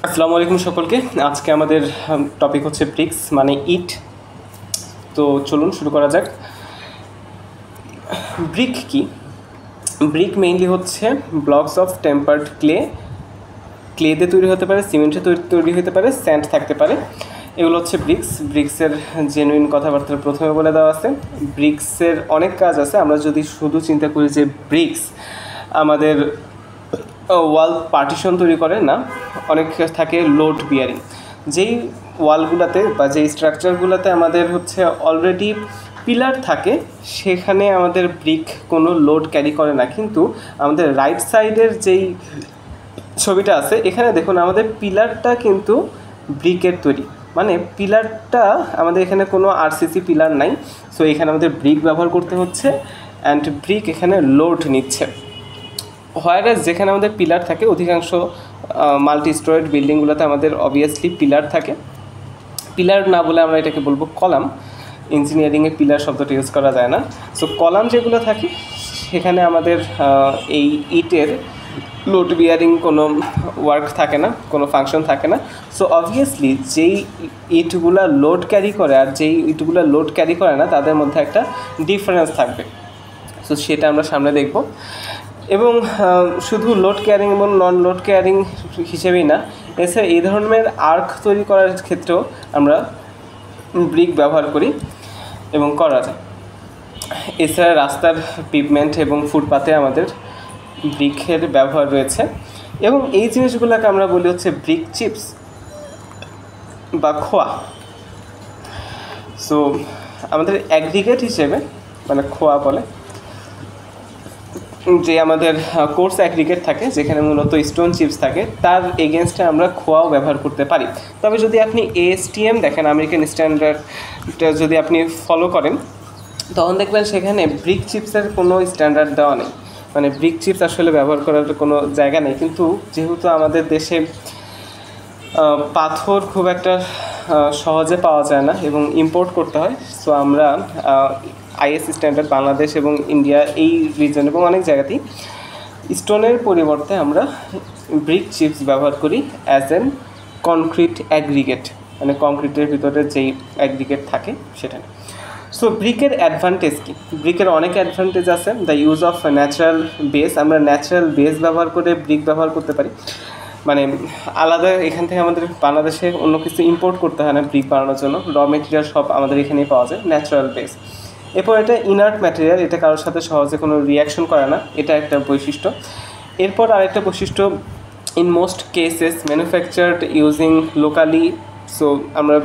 আসসালামু আলাইকুম সকলকে। আজকে আমাদের টপিক হচ্ছে ব্রিক্স মানে ইট। তো চলুন শুরু করা যাক। ব্রিক কি? ব্রিক মেইনলি হচ্ছে ব্লকস অফ টেম্পার্ড ক্লে দিয়ে তৈরি হতে পারে, সিমেন্টে তৈরি হতে পারে, স্যান্ড থাকতে পারে। এগুলো হচ্ছে ব্রিক্স। ব্রিক্সের জেনুইন কথাবার্তা প্রথমে বলে দেওয়া আছে। ব্রিক্সের অনেক কাজ আছে। আমরা যদি শুধু চিন্তা করি যে ব্রিক্স আমাদের ওয়াল পার্টিশন তৈরি করে না, অনেক থাকে লোড বিয়ারিং। যেই ওয়ালগুলোতে বা যেই স্ট্রাকচারগুলোতে আমাদের হচ্ছে অলরেডি পিলার থাকে, সেখানে আমাদের ব্রিক কোনো লোড ক্যারি করে না। কিন্তু আমাদের রাইট সাইডের যেই ছবিটা আছে, এখানে দেখুন আমাদের পিলারটা কিন্তু ব্রিকের তৈরি, মানে পিলারটা আমাদের এখানে কোনো আরসিসি পিলার নাই। সো এখানে আমাদের ব্রিক ব্যবহার করতে হচ্ছে অ্যান্ড ব্রিক এখানে লোড নিচ্ছে। হোয়ারাস যেখানে আমাদের পিলার থাকে, অধিকাংশ মাল্টি স্টোরেড বিল্ডিংগুলোতে আমাদের অবভিয়াসলি পিলার থাকে। পিলার না বলে আমরা এটাকে বলবো কলাম। ইঞ্জিনিয়ারিংয়ে পিলার শব্দটা ইউজ করা যায় না। সো কলাম যেগুলো থাকে সেখানে আমাদের এই ইটের লোড বিয়ারিং কোনো ওয়ার্ক থাকে না, কোনো ফাংশন থাকে না। সো অবভিয়াসলি যেই ইটগুলো লোড ক্যারি করে আর যেই ইটগুলো লোড ক্যারি করে না, তাদের মধ্যে একটা ডিফারেন্স থাকবে। সো সেটা আমরা সামনে দেখব। এবং শুধু লোড ক্যারিং এবং নন লোড ক্যারিং হিসেবেই না, এছাড়া এই ধরনের আর্ক তৈরি করার ক্ষেত্রেও আমরা ব্রিক ব্যবহার করি এবং করা যায়। এছাড়া রাস্তার পিভমেন্ট এবং ফুটপাতে আমাদের ব্রিকের ব্যবহার রয়েছে। এবং এই জিনিসগুলোকে আমরা বলি হচ্ছে ব্রিক চিপস বা খোয়া। সো আমাদের অ্যাগ্রিগেট হিসেবে, মানে খোয়া বলে, যে আমাদের কোর্স অ্যাগ্রিগেট থাকে যেখানে মূলত স্টোন চিপস থাকে, তার এগেনস্টে আমরা খোয়াও ব্যবহার করতে পারি। তবে যদি আপনি ASTM দেখেন, আমেরিকান স্ট্যান্ডার্ডটা যদি আপনি ফলো করেন, তখন দেখবেন সেখানে ব্রিক চিপসের কোনো স্ট্যান্ডার্ড দেওয়া নেই। মানে ব্রিক চিপস আসলে ব্যবহার করার কোনো জায়গা নেই। কিন্তু যেহেতু আমাদের দেশে পাথর খুব একটা সহজে পাওয়া যায় না এবং ইম্পোর্ট করতে হয়, সো আমরা IS স্ট্যান্ডার্ড বাংলাদেশ এবং ইন্ডিয়া এই রিজন এবং অনেক জায়গাতেই স্টোনের পরিবর্তে আমরা ব্রিক চিপস ব্যবহার করি অ্যাজ এন কনক্রিট অ্যাগ্রিগেট, মানে কংক্রিটের ভিতরে যেই অ্যাগ্রিগেট থাকে সেটা। সো ব্রিকের অ্যাডভান্টেজ কী? ব্রিকের অনেক অ্যাডভান্টেজ আছে। The use of natural base, আমরা ন্যাচারাল বেস ব্যবহার করে ব্রিক ব্যবহার করতে পারি। মানে আলাদা এখান থেকে আমাদের বাংলাদেশে অন্য কিছু ইম্পোর্ট করতে হয় না ব্রিক বানানোর জন্য। র মেটেরিয়াল সব আমাদের এখানেই পাওয়া যায়, ন্যাচারাল বেস। এরপর এটা ইনার্ট ম্যাটেরিয়াল, এটা কারোর সাথে সহজে কোনো রিয়াকশন করে না, এটা একটা বৈশিষ্ট্য। এরপর আরেকটা বৈশিষ্ট্য, in most cases manufactured using locally. So আমরা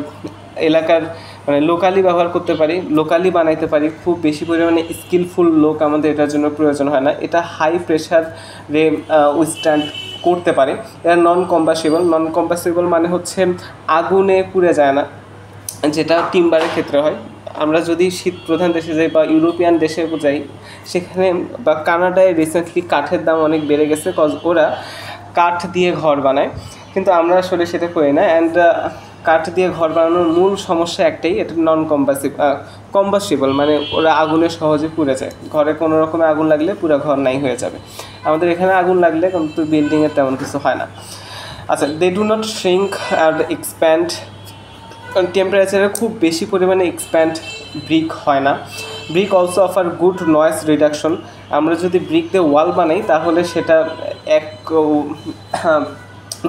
এলাকার মানে লোকালি ব্যবহার করতে পারি, লোকালি বানাইতে পারি। খুব বেশি পরিমাণে স্কিলফুল লোক আমাদের এটার জন্য প্রয়োজন হয় না। এটা হাই প্রেশারে উইথস্ট্যান্ড করতে পারে। এটা নন কম্বাসিবল মানে হচ্ছে আগুনে পুড়ে যায় না, যেটা টিম্বারের ক্ষেত্রে হয়। আমরা যদি শীত প্রধান দেশে যাই বা ইউরোপিয়ান দেশে যাই, সেখানে বা কানাডায় রিসেন্টলি কাঠের দাম অনেক বেড়ে গেছে, কজ ওরা কাঠ দিয়ে ঘর বানায়, কিন্তু আমরা আসলে সেটা করি না। অ্যান্ড কাঠ দিয়ে ঘর বানানোর মূল সমস্যা একটাই, এটা নন কম্বাসিবল মানে ওরা আগুনে সহজে পুড়ে যায়। ঘরে কোনো রকমের আগুন লাগলে পুরো ঘর নাই হয়ে যাবে। আমাদের এখানে আগুন লাগলে কিন্তু বিল্ডিংয়ের তেমন কিছু হয় না। আচ্ছা, they do not shrink or expand. টেম্পারেচারে খুব বেশি পরিমাণে এক্সপ্যান্ড ব্রিক হয় না। Brick also offer good noise reduction. আমরা যদি ব্রিক দিয়ে ওয়াল বানাই, তাহলে সেটা এক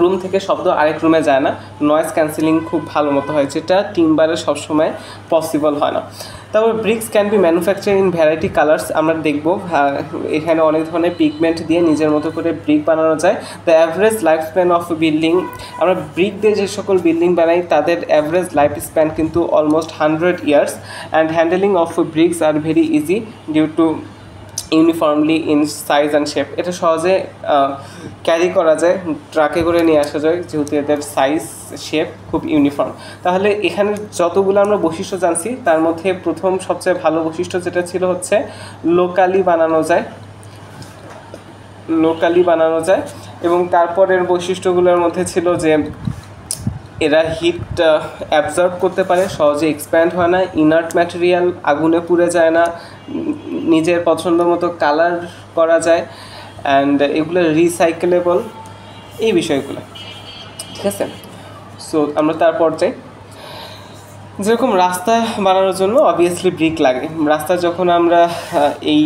রুম থেকে শব্দ আরেক রুমে যায় না, নয়েজ ক্যান্সেলিং খুব ভালো মতো হয়, যেটা টিম্বারে সবসময় পসিবল হয় না। তারপর bricks can be manufacture in variety colours. আমরা দেখব এখানে অনেক ধরনের পিগমেন্ট দিয়ে নিজের মতো করে ব্রিক বানানো যায়। The average life span of building, আমরা ব্রিক দিয়ে যে সকল বিল্ডিং বানাই তাদের অ্যাভারেজ লাইফ স্প্যান কিন্তু almost 100 years. And handling of bricks are very easy due to uniformly in size and shape. এটা সহজে ক্যারি করা যায়, ট্রাকে করে নিয়ে আসা যায়, যেহেতু এদের সাইজ শেপ খুব ইউনিফর্ম। তাহলে এখানে যতগুলো আমরা বৈশিষ্ট্য জানছি, তার মধ্যে প্রথম সবচেয়ে ভালো বৈশিষ্ট্য যেটা ছিল হচ্ছে লোকালি বানানো যায়। এবং তারপরের বৈশিষ্ট্যগুলোর মধ্যে ছিল যে এরা হিট অ্যাবজর্ব করতে পারে, সহজে এক্সপ্যান্ড হয় না, ইনার্ট ম্যাটেরিয়াল, আগুনে পুড়ে যায় না, নিজের পছন্দ মতো কালার করা যায়, অ্যান্ড এগুলো রিসাইকেলেবল, এই বিষয়গুলো। ঠিক আছে। সো আমরা তারপর যাই, যেরকম রাস্তা বানানোর জন্য অবভিয়াসলি ব্রিক লাগে। রাস্তা যখন আমরা এই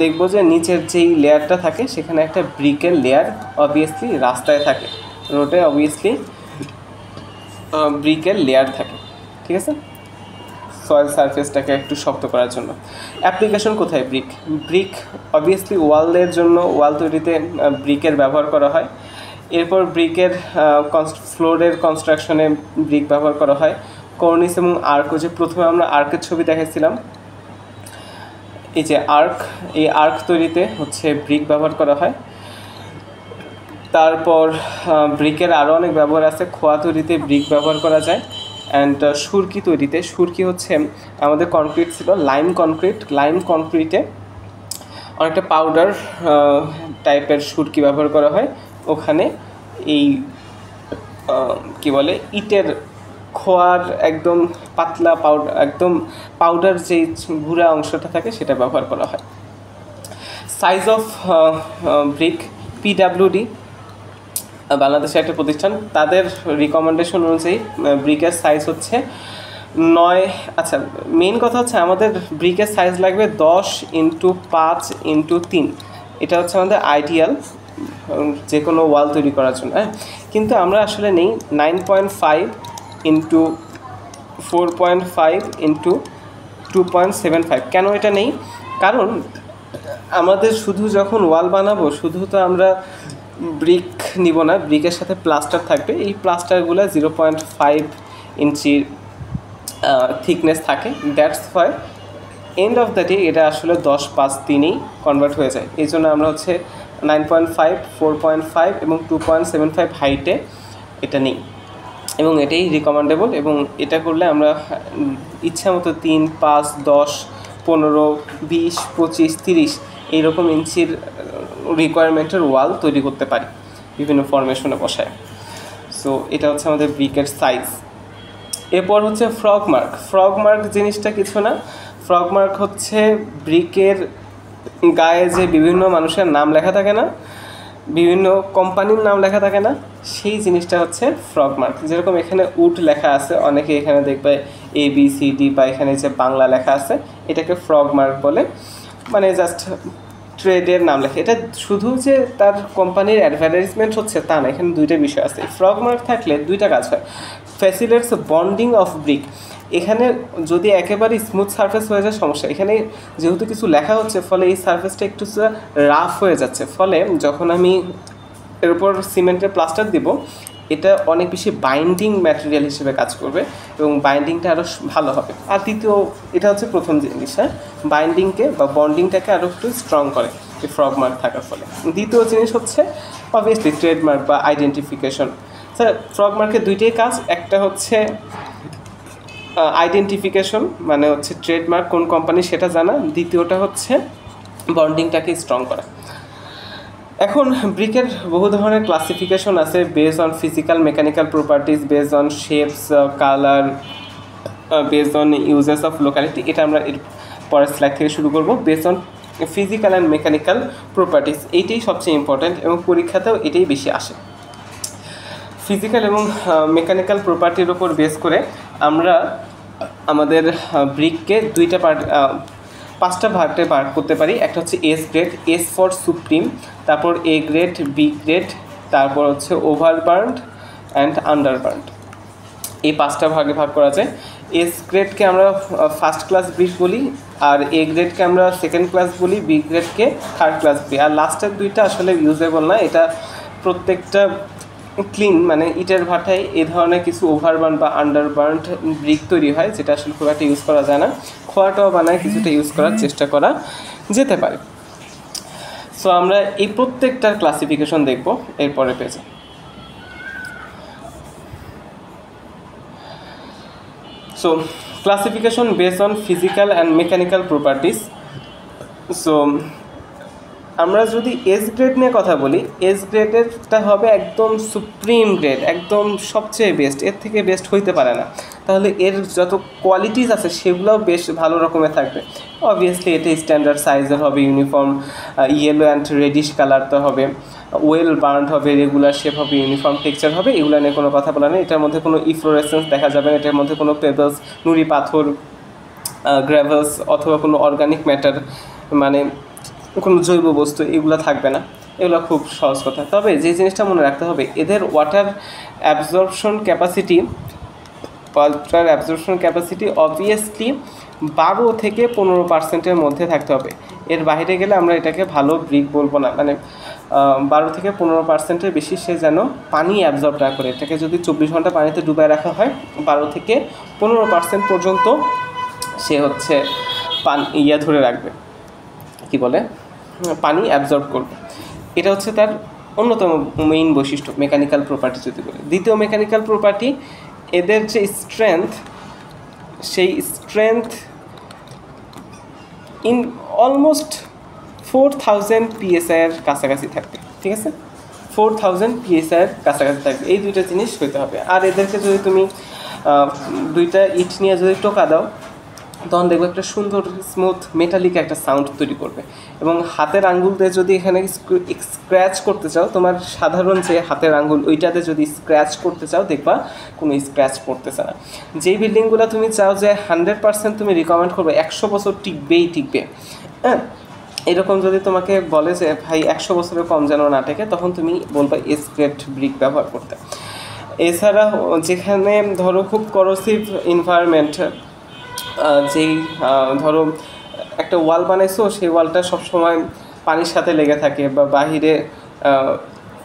দেখব যে নিচের যেই লেয়ারটা থাকে সেখানে একটা ব্রিকের লেয়ার অবভিয়াসলি রাস্তায় থাকে, রোডে অবভিয়াসলি ব্রিকের লেয়ার থাকে, ঠিক আছে, সয়েল সারফেসটাকে একটু শক্ত করার জন্য। অ্যাপ্লিকেশন কোথায় ব্রিক? ব্রিক অবভিয়াসলি ওয়ালের জন্য, ওয়াল তৈরিতে ব্রিকের ব্যবহার করা হয়। এরপর ব্রিকের ফ্লোরের কনস্ট্রাকশনে ব্রিক ব্যবহার করা হয়। কর্নিস এবং আর্ক, যে প্রথমে আমরা আর্কের ছবি দেখাচ্ছিলাম, এই যে আর্ক, এই আর্ক তৈরিতে হচ্ছে ব্রিক ব্যবহার করা হয়। তারপর ব্রিকের আরও অনেক ব্যবহার আছে। খোয়া তৈরিতে ব্রিক ব্যবহার করা যায়। অ্যান্ড সুরকি তৈরিতে, সুরকি হচ্ছে আমাদের কনক্রিট ছিল লাইম কনক্রিট, লাইম কনক্রিটে অনেকটা পাউডার টাইপের সুরকি ব্যবহার করা হয়। ওখানে এই কি বলে ইটের খোয়ার একদম পাতলা পাউডার, একদম পাউডার যেই গুঁড়া অংশটা থাকে সেটা ব্যবহার করা হয়। সাইজ অফ ব্রিক, পিডাব্লিউডি বাংলাদেশের একটা প্রতিষ্ঠান, তাদের রিকমেন্ডেশন অনুযায়ী ব্রিকের সাইজ হচ্ছে 9, আচ্ছা মেইন কথা হচ্ছে আমাদের ব্রিকের সাইজ লাগবে 10x5x3, এটা হচ্ছে আমাদের আইডিয়াল যে কোনো ওয়াল তৈরি করার জন্য। হ্যাঁ, কিন্তু আমরা আসলে নেই 9.5x4.5x2.75। কেন এটা নেই? কারণ আমাদের শুধু যখন ওয়াল বানাবো শুধু তো আমরা ব্রিক নিব না, ব্রিকের সাথে প্লাস্টার থাকবে। এই প্লাস্টারগুলো 0.5 ইঞ্চি থিকনেস থাকে। That's why end of the day এটা আসলে 10/5-3-এই কনভার্ট হয়ে যায়। এই জন্য আমরা হচ্ছে 9.5, 4.5 এবং 2.75 হাইটে এটা নিই এবং এটাই রিকমেন্ডেবল। এবং এটা করলে আমরা ইচ্ছা মতো 3, 5, 10, 15, 20, 25, 30 এইরকম ইঞ্চির রিকোয়ারমেন্টের ওয়াল তৈরি করতে পারি বিভিন্ন ফরমেশনে বসায়। সো এটা হচ্ছে আমাদের ব্রিকের সাইজ। এরপর হচ্ছে ফ্রগ মার্ক। ফ্রগ মার্ক জিনিসটা কিছু না, ফ্রগ মার্ক হচ্ছে ব্রিকের গায়ে যে বিভিন্ন মানুষের নাম লেখা থাকে না, বিভিন্ন কোম্পানির নাম লেখা থাকে না, সেই জিনিসটা হচ্ছে ফ্রগ মার্ক। যেরকম এখানে উড লেখা আছে, অনেকে এখানে দেখবে ABCD বা এখানে যে বাংলা লেখা আছে, এটাকে ফ্রগ মার্ক বলে, মানে জাস্ট ট্রেডের নাম লেখে। এটা শুধু যে তার কোম্পানির অ্যাডভার্টাইজমেন্ট হচ্ছে তা না, এখানে দুইটা বিষয় আছে। ফ্রগ মার্ক থাকলে দুইটা কাজ হয়, ফ্যাসিলিটেটস বন্ডিং অফ ব্রিক। এখানে যদি একেবারে স্মুথ সারফেস হয়ে যায় সমস্যা, এখানে যেহেতু কিছু লেখা হচ্ছে ফলে এই সারফেসটা একটু রাফ হয়ে যাচ্ছে, ফলে যখন আমি এর উপর সিমেন্টের প্লাস্টার দিব এটা অনেক বেশি বাইন্ডিং ম্যাটেরিয়াল হিসেবে কাজ করবে এবং বাইন্ডিংটা আরও ভালো হবে। আর দ্বিতীয়, এটা হচ্ছে প্রথম জিনিস, হ্যাঁ, বাইন্ডিংকে বা বন্ডিংটাকে আরও একটু স্ট্রং করে এই ফ্রগ মার্ক থাকার ফলে। দ্বিতীয় জিনিস হচ্ছে অবভিয়াসলি ট্রেডমার্ক বা আইডেন্টিফিকেশন। স্যার ফ্রগ মার্কের দুইটাই কাজ, একটা হচ্ছে আইডেন্টিফিকেশন মানে হচ্ছে ট্রেডমার্ক কোন কোম্পানি সেটা জানা, দ্বিতীয়টা হচ্ছে বন্ডিংটাকে স্ট্রং করা। এখন ব্রিকের বহু ধরনের ক্লাসিফিকেশন আছে based on physical mechanical properties, based on shapes, colour, based on uses of locality. এটা আমরা এর পরের স্লাইড থেকে শুরু করব। Based on physical and mechanical properties, এইটাই সবচেয়ে ইম্পর্ট্যান্ট এবং পরীক্ষাতেও এটাই বেশি আসে। ফিজিক্যাল এবং মেকানিক্যাল প্রপার্টির উপর বেস করে আমরা আমাদের ব্রিককে দুইটা পার্ট, 5টা ভাগে ভাগ করতে পারি। একটা হচ্ছে S grade, S for supreme, তারপর এ গ্রেড, বি গ্রেড, তারপর হচ্ছে ওভারবার্নড অ্যান্ড আন্ডারবার্নড। এই 5টা ভাগে ভাগ করা যায়। এস গ্রেডকে আমরা ফার্স্ট ক্লাস ব্রিক বলি, আর এ গ্রেডকে আমরা সেকেন্ড ক্লাস বলি, বি গ্রেডকে থার্ড ক্লাস বলি। আর লাস্টের দুইটা আসলে ইউজেবল না, এটা প্রত্যেকটা ক্লিন মানে ইটের ভাটায় এ ধরনের কিছু ওভারবার্ন বা আন্ডারবার্নড ব্রিক তৈরি হয়, যেটা আসলে খুব একটা ইউজ করা যায় না। খোয়াটাও বানায় কিছুটা ইউজ করার চেষ্টা করা যেতে পারে। সো আমরা এই প্রত্যেকটার ক্লাসিফিকেশন দেখব এরপরে পেজে। So classification based on physical and mechanical properties. So আমরা যদি এস গ্রেড নিয়ে কথা বলি, এস গ্রেডেরটা হবে একদম সুপ্রিম গ্রেড, একদম সবচেয়ে বেস্ট, এর থেকে বেস্ট হইতে পারে না। তাহলে এর যত কোয়ালিটিস আছে সেগুলোও বেশ ভালো রকমের থাকবে। অবভিয়াসলি এটা স্ট্যান্ডার্ড সাইজের হবে, uniform yellow and radish colour তো হবে, ওয়েল বার্নড হবে, রেগুলার শেপ হবে, ইউনিফর্ম টেক্সচার হবে, এগুলো নিয়ে কোনো কথা বলা নেই। এটার মধ্যে কোনো ইফ্লোরেসেন্স দেখা যাবে না, এটার মধ্যে কোনো পেবলস, নুড়ি পাথর, গ্র্যাভেলস অথবা কোনো অর্গানিক ম্যাটার মানে কোনো জৈব বস্তু এগুলো থাকবে না। এগুলো খুব সহজ কথা। তবে যে জিনিসটা মনে রাখতে হবে, এদের ওয়াটার অ্যাবজর্পশন ক্যাপাসিটি অবভিয়াসলি 12 থেকে 15% মধ্যে থাকতে হবে। এর বাইরে গেলে আমরা এটাকে ভালো ব্রিক বলবো না। মানে 12 থেকে 15%-এর বেশি সে যেন পানি অ্যাবজর্ব না করে। এটাকে যদি 24 ঘন্টা পানিতে ডুবায় রাখা হয়, 12 থেকে 15% পর্যন্ত সে হচ্ছে ধরে রাখবে, কি বলে, পানি অ্যাবজর্ব করবে। এটা হচ্ছে তার অন্যতম মেইন বৈশিষ্ট্য, মেকানিক্যাল প্রপার্টি যদি বলি। দ্বিতীয় মেকানিক্যাল প্রপার্টি, এদের যে স্ট্রেংথ, সেই স্ট্রেংথ ইন অলমোস্ট 4000 PSI এর কাছাকাছি থাকবে। ঠিক আছে, 4000 PSI এর কাছাকাছি থাকবে। এই দুইটা জিনিস হইতে হবে। আর এদেরকে যদি তুমি দুইটা ইট নিয়ে যদি টোকা দাও, তখন দেখবে একটা সুন্দর স্মুথ মেটালিক একটা সাউন্ড তৈরি করবে। এবং হাতের আঙ্গুল দিয়ে যদি এখানে স্ক্র্যাচ করতে চাও, তোমার সাধারণ যে হাতের আঙ্গুল ওইটাতে যদি স্ক্র্যাচ করতে চাও, দেখবা কোনো স্ক্র্যাচ পড়তেছে না। যেই বিল্ডিংগুলো তুমি চাও যে 100% তুমি রিকমেন্ড করবে 100 বছর টিকবে, হ্যাঁ, এরকম যদি তোমাকে বলে যে ভাই 100 বছরের কম যেন না টেকে, তখন তুমি বলবা এস গ্রেড ব্রিক ব্যবহার করতে। এছাড়া যেখানে ধরো খুব করোসিভ এনভায়রনমেন্ট, যেই ধরো একটা ওয়াল বানাইছো, সেই ওয়ালটা সবসময় পানির সাথে লেগে থাকে বা বাহিরে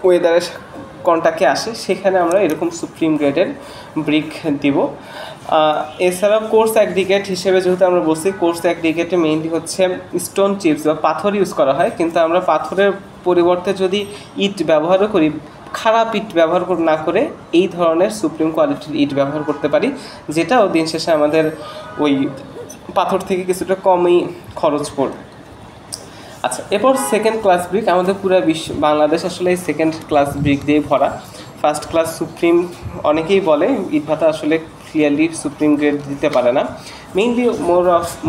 ওয়েদারের কন্টাক্টে আসে, সেখানে আমরা এরকম সুপ্রিম গ্রেডের ব্রিক দিব। এছাড়া কোর্স অ্যাগ্রিগেট হিসেবে যেহেতু আমরা বলছি, কোর্স অ্যাগ্রিগেটে মেইনলি হচ্ছে স্টোন চিপস বা পাথর ইউজ করা হয়, কিন্তু আমরা পাথরের পরিবর্তে যদি ইট ব্যবহারও করি, খারাপ ইট ব্যবহার না করে এই ধরনের সুপ্রিম কোয়ালিটির ইট ব্যবহার করতে পারি, যেটাও দিন শেষে আমাদের ওই পাথর থেকে কিছুটা কমই খরচ পড়বে। আচ্ছা, এরপর সেকেন্ড ক্লাস ব্রিক। আমাদের পুরো বাংলাদেশ আসলে এই সেকেন্ড ক্লাস ব্রিক দিয়ে ভরা। ফার্স্ট ক্লাস সুপ্রিম অনেকেই বলে, ইটভাটা আসলে ক্লিয়ারলি সুপ্রিম গ্রেড দিতে পারে না। মেইনলি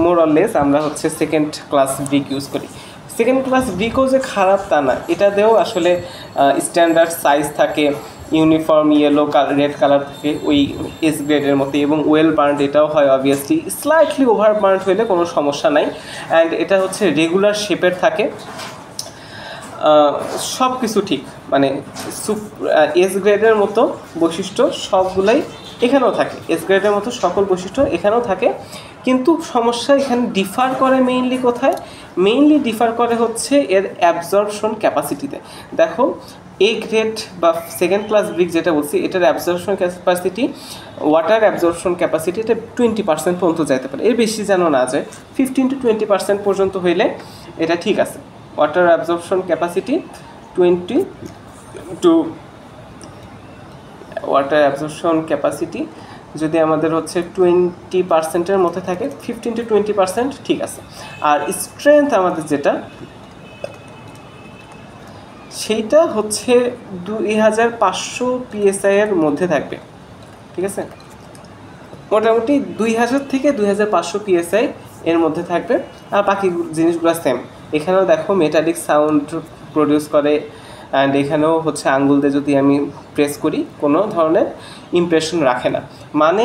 মোর অর লেস আমরা হচ্ছে সেকেন্ড ক্লাস ব্রিক ইউজ করি। সেকেন্ড ক্লাস ব্রিকও যে খারাপ তা না, এটাতেও আসলে স্ট্যান্ডার্ড সাইজ থাকে, ইউনিফর্ম ইয়েলো রেড কালার থাকে ওই এস গ্রেডের মতো, এবং ওয়েল বার্নড এটাও হয়। অবভিয়াসলি স্লাইটলি ওভার বার্নড হলে কোনো সমস্যা নাই। অ্যান্ড এটা হচ্ছে রেগুলার শেপের থাকে, সব কিছু ঠিক, মানে এস গ্রেডের মতো বৈশিষ্ট্য সবগুলাই এখানেও থাকে, এস গ্রেডের মতো সকল বৈশিষ্ট্য এখানেও থাকে। কিন্তু সমস্যা এখানে ডিফার করে মেইনলি কোথায়? মেইনলি ডিফার করে হচ্ছে এর অ্যাবজর্পশন ক্যাপাসিটিতে। দেখো, এ গ্রেড বা সেকেন্ড ক্লাস ব্রিক যেটা বলছি, এটার absorption capacity, water absorption capacity, এটা 20% পর্যন্ত যাইতে পারে, এর বেশি যেন না যায়। 15 to 20% পর্যন্ত হইলে এটা ঠিক আছে। Water absorption capacity 20 to water absorption capacity যদি আমাদের হচ্ছে 20%-এর মধ্যে থাকে, 15 to 20% ঠিক আছে। আর স্ট্রেংথ আমাদের যেটা, সেইটা হচ্ছে 2500 PSI এর মধ্যে থাকবে। ঠিক আছে, মোটামুটি 2000 থেকে 2500 PSI এর মধ্যে থাকবে। আর বাকি জিনিসগুলো সেম। এখানেও দেখো মেটালিক সাউন্ড প্রডিউস করে, অ্যান্ড এখানেও হচ্ছে আঙ্গুল দিয়ে যদি আমি প্রেস করি কোনো ধরনের ইমপ্রেশন রাখে না। মানে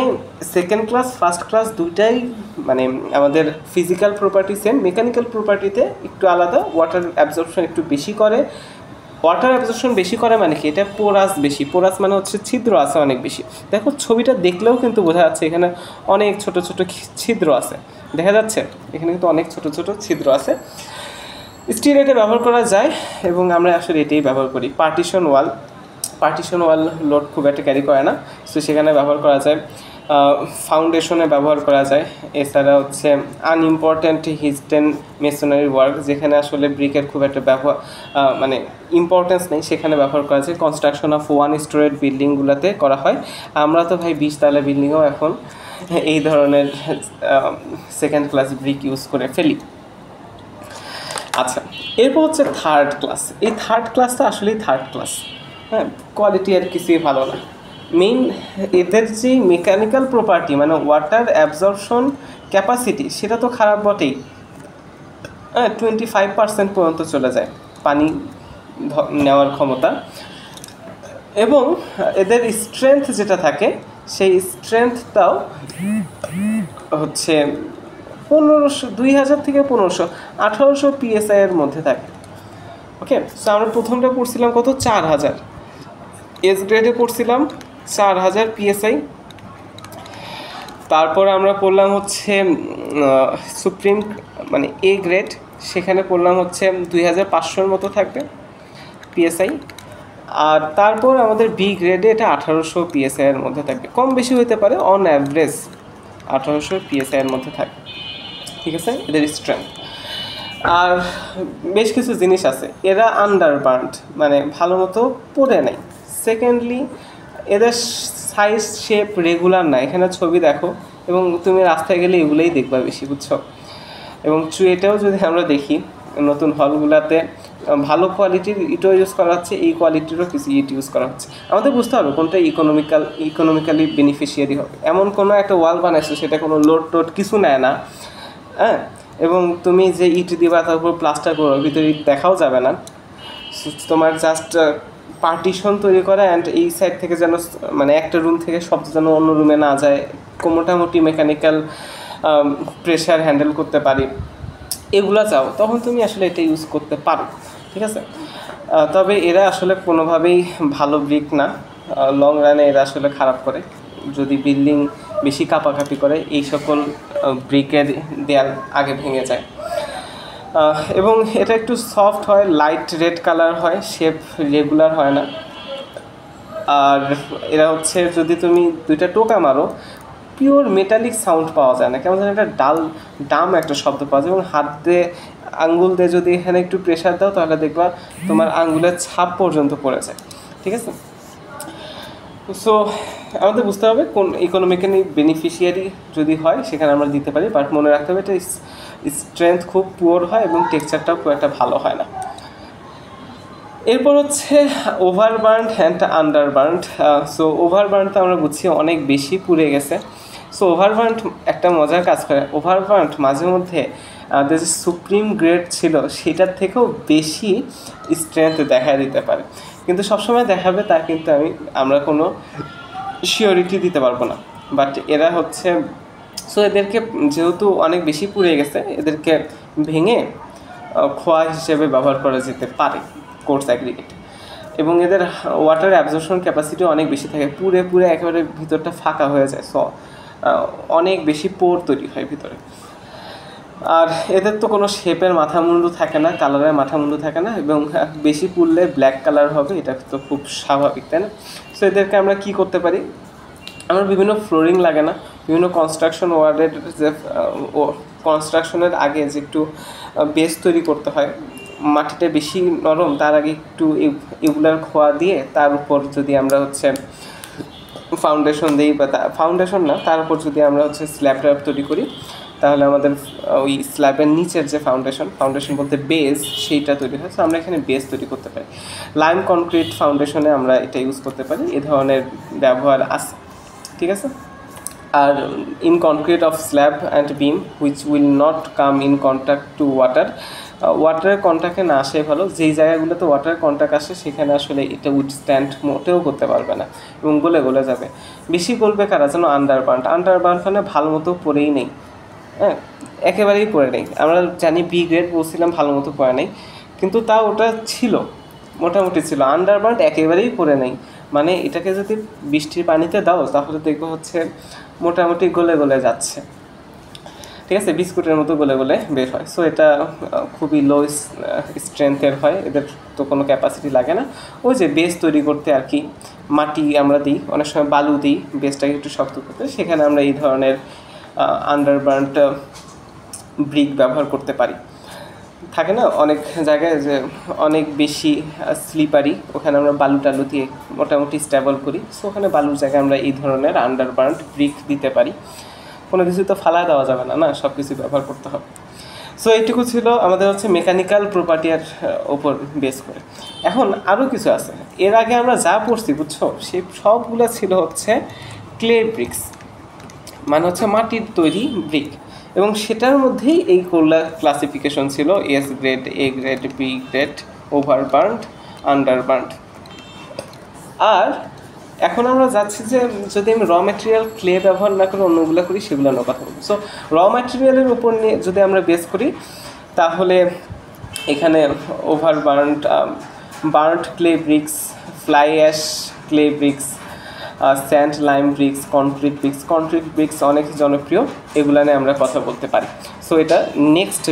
সেকেন্ড ক্লাস ফার্স্ট ক্লাস দুইটাই মানে আমাদের ফিজিক্যাল প্রপার্টি সেম, মেকানিক্যাল প্রপার্টিতে একটু আলাদা। ওয়াটার অ্যাবজর্পশন একটু বেশি করে। ওয়াটার অ্যাবজর্পশন বেশি করে মানে কি, এটা পোরাস বেশি, পোরাস মানে হচ্ছে ছিদ্র আছে অনেক বেশি। দেখো ছবিটা দেখলেও কিন্তু বোঝা যাচ্ছে এখানে অনেক ছোট ছোট ছিদ্র আছে, দেখা যাচ্ছে এখানে কিন্তু অনেক ছোট ছোট ছিদ্র আছে। স্টিল এটা ব্যবহার করা যায় এবং আমরা আসলে এটাই ব্যবহার করি। পার্টিশন ওয়াল লোড খুব একটা ক্যারি করে না, সো সেখানে ব্যবহার করা যায়। ফাউন্ডেশনে ব্যবহার করা যায়। এছাড়া হচ্ছে আনইম্পর্ট্যান্ট হিস্টেন মেসোনারি ওয়ার্ক, যেখানে আসলে ব্রিকের খুব একটা মানে ইম্পর্টেন্স নেই, সেখানে ব্যবহার করা যায়। কনস্ট্রাকশন অফ 1 স্টোরেড বিল্ডিংগুলোতে করা হয়। আমরা তো ভাই 20 তলা বিল্ডিংও এখন এই ধরনের সেকেন্ড ক্লাস ব্রিক ইউজ করে ফেলি। আচ্ছা, এরপর হচ্ছে থার্ড ক্লাস। এই থার্ড ক্লাসটা আসলেই থার্ড ক্লাস, হ্যাঁ, কোয়ালিটি আর কিছুই ভালো না। মেইন এদের যে মেকানিক্যাল প্রপার্টি মানে ওয়াটার অ্যাবজর্পশন ক্যাপাসিটি সেটা তো খারাপ বটেই, হ্যাঁ, 25% পর্যন্ত চলে যায় পানি নেওয়ার ক্ষমতা। এবং এদের স্ট্রেংথ যেটা থাকে সেই স্ট্রেংথটাও হচ্ছে 1500, 2000 থেকে 1500, 1800 PSI এর মধ্যে থাকে। ওকে, সো আমরা প্রথমটা পড়ছিলাম কত, 4000 এস গ্রেডে পড়ছিলাম 4000 PSI। তারপর আমরা পড়লাম হচ্ছে সুপ্রিম মানে এ গ্রেড, সেখানে পড়লাম হচ্ছে 2500-র মতো থাকবে PSI। আর তারপর আমাদের বি গ্রেডে এটা 1800 PSI এর মধ্যে থাকবে, কম বেশি হতে পারে, অন অ্যাভারেজ 1800 PSI এর মধ্যে থাকবে। ঠিক আছে, এদের স্ট্রেংথ। আর বেশ কিছু জিনিস আছে, এরা আন্ডারবার্নড মানে ভালো মতো পড়ে নেয়। সেকেন্ডলি এদের সাইজ শেপ রেগুলার না, এখানে ছবি দেখো এবং তুমি রাস্তায় গেলে এগুলোই দেখবা বেশি, বুঝছো। এবং চুয়েটেও যদি আমরা দেখি নতুন হলগুলোতে ভালো কোয়ালিটির ইটও ইউজ করা হচ্ছে, এই কোয়ালিটিরও কিছু ইট ইউজ করা হচ্ছে। আমাদের বুঝতে হবে কোনটা ইকোনমিক্যালি বেনিফিশিয়ারি হবে। এমন কোনো একটা ওয়াল বানাইছো সেটা কোনো লোড টোড কিছু নেয় না, হ্যাঁ, এবং তুমি যে ইট দিবা তার উপর প্লাস্টার করো, ভিতরে ইট দেখাও যাবে না, তোমার জাস্ট পার্টিশন তৈরি করা অ্যান্ড এই সাইড থেকে যেন মানে একটা রুম থেকে শব্দ যেন অন্য রুমে না যায়, মোটামুটি মেকানিক্যাল প্রেশার হ্যান্ডেল করতে পারি, এগুলো চাও, তখন তুমি আসলে এটা ইউজ করতে পারো। ঠিক আছে, তবে এরা আসলে কোনোভাবেই ভালো ব্রিক না, লং রানে এরা আসলে খারাপ করে। যদি বিল্ডিং বেশি কাঁপাকাঁপি করে এই সকল ব্রিকের দেয়াল আগে ভেঙে যায়। এবং এটা একটু সফট হয়, লাইট রেড কালার হয়, শেপ রেগুলার হয় না। আর এরা হচ্ছে যদি তুমি দুইটা টোকা মারো পিওর মেটালিক সাউন্ড পাওয়া যায় না, কেমন যেন একটা ডাম একটা শব্দ পাওয়া যায়। এবং হাত দিয়ে আঙ্গুল দিয়ে যদি এখানে একটু প্রেশার দাও তাহলে দেখবা তোমার আঙ্গুলের ছাপ পর্যন্ত পড়ে যায়। ঠিক আছে, সো আমাদের বুঝতে হবে কোন ইকোনমিক্যালি বেনিফিশিয়ারি যদি হয় সেখানে আমরা দিতে পারি, বাট মনে রাখতে হবে এটা স্ট্রেংথ খুব পুয়ার হয় এবং টেক্সচারটাও খুব একটা ভালো হয় না। এরপর হচ্ছে ওভারবার্নড অ্যান্ড আন্ডারবার্নড। সো ওভারবার্নড তো আমরা বুঝছি অনেক বেশি পুড়ে গেছে। সো ওভারবার্নড একটা মজার কাজ করে, ওভারবার্নড মাঝে মধ্যে আমাদের যে সুপ্রিম গ্রেড ছিল সেটার থেকেও বেশি স্ট্রেংথ দেখা দিতে পারে, কিন্তু সবসময় দেখাবে তা কিন্তু আমরা কোনো শিওরিটি দিতে পারবো না। বাট এরা হচ্ছে, সো এদেরকে যেহেতু অনেক বেশি পুড়ে গেছে এদেরকে ভেঙে খোয়া হিসেবে ব্যবহার করা যেতে পারে কোর্স অ্যাগ্রিগেট। এবং এদের ওয়াটার অ্যাবজর্পশন ক্যাপাসিটি অনেক বেশি থাকে, পুরে একেবারে ভিতরটা ফাঁকা হয়ে যায়, সো অনেক বেশি পোর তৈরি হয় ভিতরে। আর এদের তো কোনো শেপের মাথামুন্ডু থাকে না, কালারের মাথামুন্ডু থাকে না, এবং বেশি পুড়লে ব্ল্যাক কালার হবে, এটা তো খুব স্বাভাবিক, তাই না? সো এদেরকে আমরা কী করতে পারি, আমরা বিভিন্ন ফ্লোরিং লাগে না, বিভিন্ন কনস্ট্রাকশন ওয়ার্ডের যে কনস্ট্রাকশনের আগে যে একটু বেস তৈরি করতে হয়, মাটিটা বেশি নরম, তার আগে একটু এগুলার খোয়া দিয়ে তার উপর যদি আমরা হচ্ছে ফাউন্ডেশন দিই, বা ফাউন্ডেশন না, তার উপর যদি আমরা হচ্ছে স্ল্যাব ট্যাব তৈরি করি, তাহলে আমাদের ওই স্ল্যাবের নিচের যে ফাউন্ডেশন বলতে বেস, সেইটা তৈরি হয়। সো আমরা এখানে বেস তৈরি করতে পারি। লাইম কনক্রিট ফাউন্ডেশনে আমরা এটা ইউজ করতে পারি, এ ধরনের ব্যবহার আছে। ঠিক আছে, আর in concrete of slab and beam which will not come in contact to water, ওয়াটারের কন্ট্যাক্টে না আসে ভালো। যেই জায়গাগুলোতে ওয়াটারের কন্ট্যাক্ট আসে সেখানে আসলে এটা উইথস্ট্যান্ড মোটেও করতে পারবে না এবং গলে যাবে। বেশি গলবে কারা, যেন আন্ডারবার্ন মানে ভালো মতো পড়েই নেই, হ্যাঁ, একেবারেই পড়ে নেই। আমরা জানি বি গ্রেড বলছিলাম ভালো মতো পড়ে নেই, কিন্তু তাও ওটা ছিল, মোটামুটি ছিল। আন্ডারবার্ন একেবারেই পড়ে নেই, মানে এটাকে যদি বৃষ্টির পানিতে দাও তাহলে দেখবো হচ্ছে মোটামুটি গলে যাচ্ছে। ঠিক আছে, বিস্কুটের মতো গলে বের হয়। সো এটা খুবই লো স্ট্রেংথের হয়, এদের তো কোনো ক্যাপাসিটি লাগে না। ওই যে বেস তৈরি করতে আর কি মাটি আমরা দিই, অনেক সময় বালু দিই বেসটাকে একটু শক্ত করতে, সেখানে আমরা এই ধরনের আন্ডারবার্নড ব্রিক ব্যবহার করতে পারি। থাকে না অনেক জায়গায় যে অনেক বেশি স্লিপারি, ওখানে আমরা টালু দিয়ে মোটামুটি স্টেবল করি। সো ওখানে বালুর জায়গায় আমরা এই ধরনের আন্ডারবার্নড ব্রিক দিতে পারি। কোনো কিছু তো ফালা দেওয়া যাবে না, সব কিছু ব্যবহার করতে হবে। সো এইটুকু ছিল আমাদের হচ্ছে মেকানিক্যাল প্রপার্টির ওপর বেস করে। এখন আরও কিছু আছে, এর আগে আমরা যা পড়ছি বুঝছো সেই সবগুলো ছিল হচ্ছে ক্লে ব্রিক্স, মানে হচ্ছে মাটির তৈরি ব্রিক, এবং সেটার মধ্যেই এই ক্লাসিফিকেশন ছিল S grade, A grade, B grade, overburned, underburned. আর এখন আমরা যাচ্ছি যে যদি আমি র ম্যাটেরিয়াল ক্লে ব্যবহার না করে অন্যগুলো করি সেগুলো নিয়ে কথা বলবো। সো র ম্যাটেরিয়ালের উপর নিয়ে যদি আমরা বেস করি তাহলে এখানে overburned, burned clay bricks, fly ash clay bricks, sand lime bricks, concrete bricks অনেক জনপ্রিয়, এগুলো নিয়ে আমরা কথা বলতে পারি। সো এটা নেক্সট